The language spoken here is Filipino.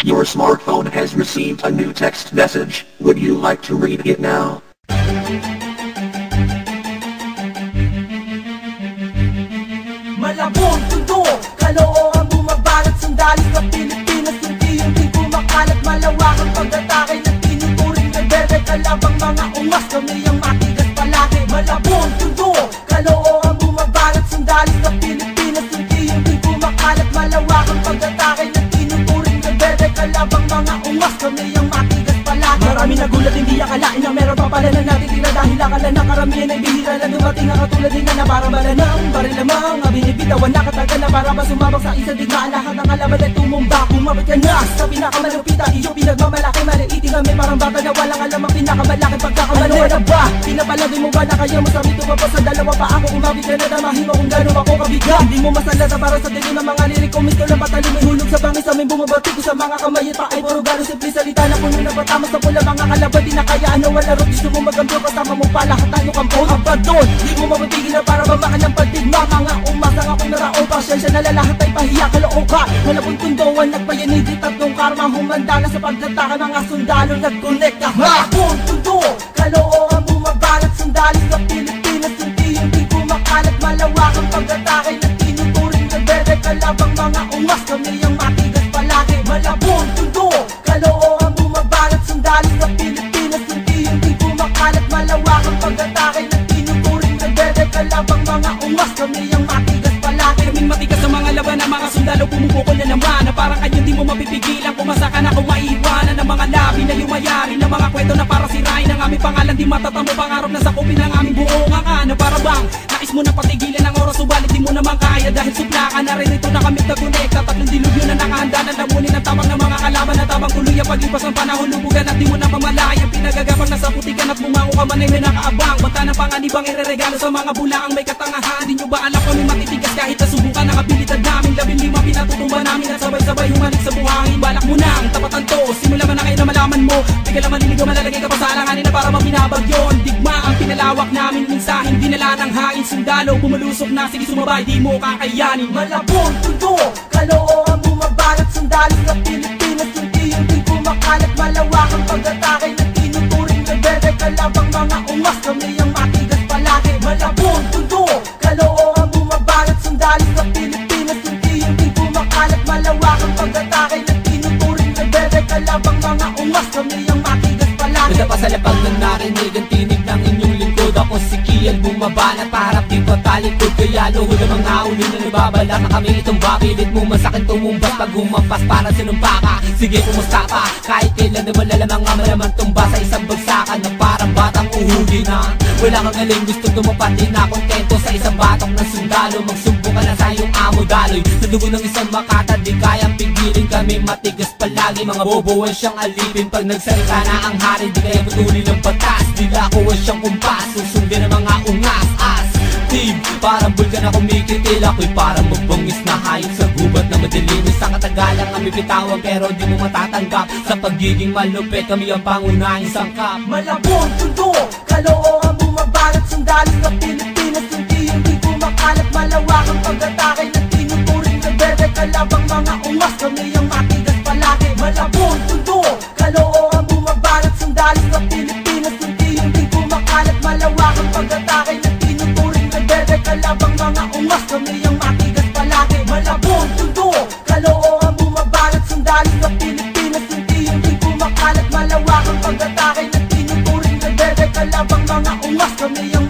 Your smartphone has received a new text message. Would you like to read it now? Malabong tundo, kaloohan bumabalot, sandali sa Pilipinas, hindi yung di kumakalat, malawakang pag-atake na tinuturing na bebe, kalabang mga ungas, kami ang matigas palagi. Malabong tundo, kaloohan bumabalot, sandali sa Pilipinas, hindi yung di kumakalat, malawakang pag-atake na tinuturing na bebe, kalabang mga ungas, kami ang matigas palagi. Marami nagulat, hindi akalain na meron pa pala na natitira, dahil akala na karamihan ay bihira na dumating ang katulad nila na para bala ng baril lamang binibitawan na katagal na para ba sumabak sa isang digmaan, lahat ng kalaban ay tumumba. Kumabot ka na sa pinakamalupita, iyong pinagmamalaki, maliitin kami parang bata na walang alam ang pinakamalaki pagkakamali. Ano na ba? Pinapalagay mo ba na kaya mo sabi tumapos sa dalawa pa ako, kumabit ka na damahin mo kung gano'n ako kabigat. Hindi mo masalata para sa dilim ng mga lirik ko, misto lang patali may hulog sa bangis, aming bumabati ko sa mga kamay pa ay puro galo, simple salita na puno na patama sa pula, mga kalaban di na kaya ano wala ro, gusto mo magambyo kasama mo pa lahat tayo kampon. Abadon, di mo mabutigil na para mamaan ng pantigma, mga umasang ako'y naraon, pasensya na lalahat ay pahiya kalooka. Malabong tundoan, nagpayanigit at nung karma humanda na sa pagtataka, mga sundalo nagkonekta. Malabong tundo, kaloohan bumabalot, sandali sa Pilipinas, hindi yung di kumakalat, malawakang pag-atake na tinuturing na bebe, kalabang mga ungas, kami ang matigas palagi. Malabong tundo, kaloohan bumabalot, sandali sa Pilipinas, hindi yung di kumakalat, malawakang pag-atake na tinuturing na bebe, kalabang mga ungas, kami ang matigas palagi. Kaming matigas sa mga laban ng mga sundalo, pumupukol na naman na parang kanya di mo mapipigilan, pumasa ka na kung maiiwanan ng mga labi na yumayari ng mga kwento na para sirain ang aming pangalan, di matatamo pangarap na sakupin ang aming buong nga na para bang nais mo na patigilan ang oras, subalit di mo naman kaya dahil supla ka na rin, ito na kami nagkonekta, tatlong dilubyo na nakahanda na lamunin ang tabang ng mga kalaban na tabang tuloy ang paglipas ng panahon, lubugan at di mo na mamalaya, pinagagapang nasa putikan at bumango ka man ay may nakaabang, banta ng panganibang ireregalo sa mga bulaang may katangahan. Di nyo ba alam kami matitigas kahit nasubukan ang abilidad namin, 15 pinatutumba namin at sabay-sabay humalik sa buhangin. Balak mo na ang tapatan to, simula man na kayo na malaman mo, bigla lang maniligaw, malalagay ka pa sa alanganin na para mapinabagyon. Digma ang pinalawak namin, minsahin dinala ng hangin, sundalo bumulusok na, sige sumabay, di mo kakayanin. Malabong tundo, kaloohan bumabalot, sandali sa Pilipinas, hindi yung di kumakalat, malawakang pag-atake na tinuturing na bebe, kalabang mga ungas, kami ang matigas palagi. Malabong tundo, kaloohan bumabalot, sandali sa Pilipinas, hindi yung di kumakalat, malawakang pag-atake na tinuturing na bebe, kalabang mga ungas, kami ang matigas palagi. Wala pa sa lapag na narinig ang tinig ng inyong lingkod, ako si Kian bumabanat, parang di pa talikod, kaya luhod ang mga ulo na nababala na kami itong babilit mo, masakit tumumbas pag humampas para sinumpa ka. Sige kumusta pa, kahit kailan na malalamang nga malamang tumba sa isang bagsakan na parang batang uhuli na wala kang galing, gusto tumapat din na kontento sa isang batok ng sundalo, magsumbo ka na sa iyong amo daloy sa dugo ng isang makata, di kayang pigilin kami, matigas palagi, mga bobo ang siyang alipin, pag nagsalita na ang hari di kaya patuloy ng batas, dila ko ang siyang kumpas, susundin ang mga ungas team, parang bulkan na kumikitil, ako'y parang magbangis na hayop sa gubat na madilim, sa katagalan kami bitawan pero di mo matatanggap, sa pagiging malupit kami ang pangunahing sangkap. Malabong tundo, kaloohan bumabalot, sandali sa Pilipinas, hindi yung di kumakalat, malawakang pag-atake na tinuturing na bebe, kalabang mga ungas, kami ang matigas palagi. Malabong tundo, kaloohan bumabalot, sandali sa Pilipinas, hindi yung di kumakalat, malawakang pag-atake na tinuturing na bebe, kalabang mga ungas, kami ang matigas palagi. Malabong tundo, kaloohan bumabalot, sandali sa Pilipinas, hindi yung di kumakalat, malawakang pag-atake na tinuturing na bebe, kalabang mga ungas, kami ang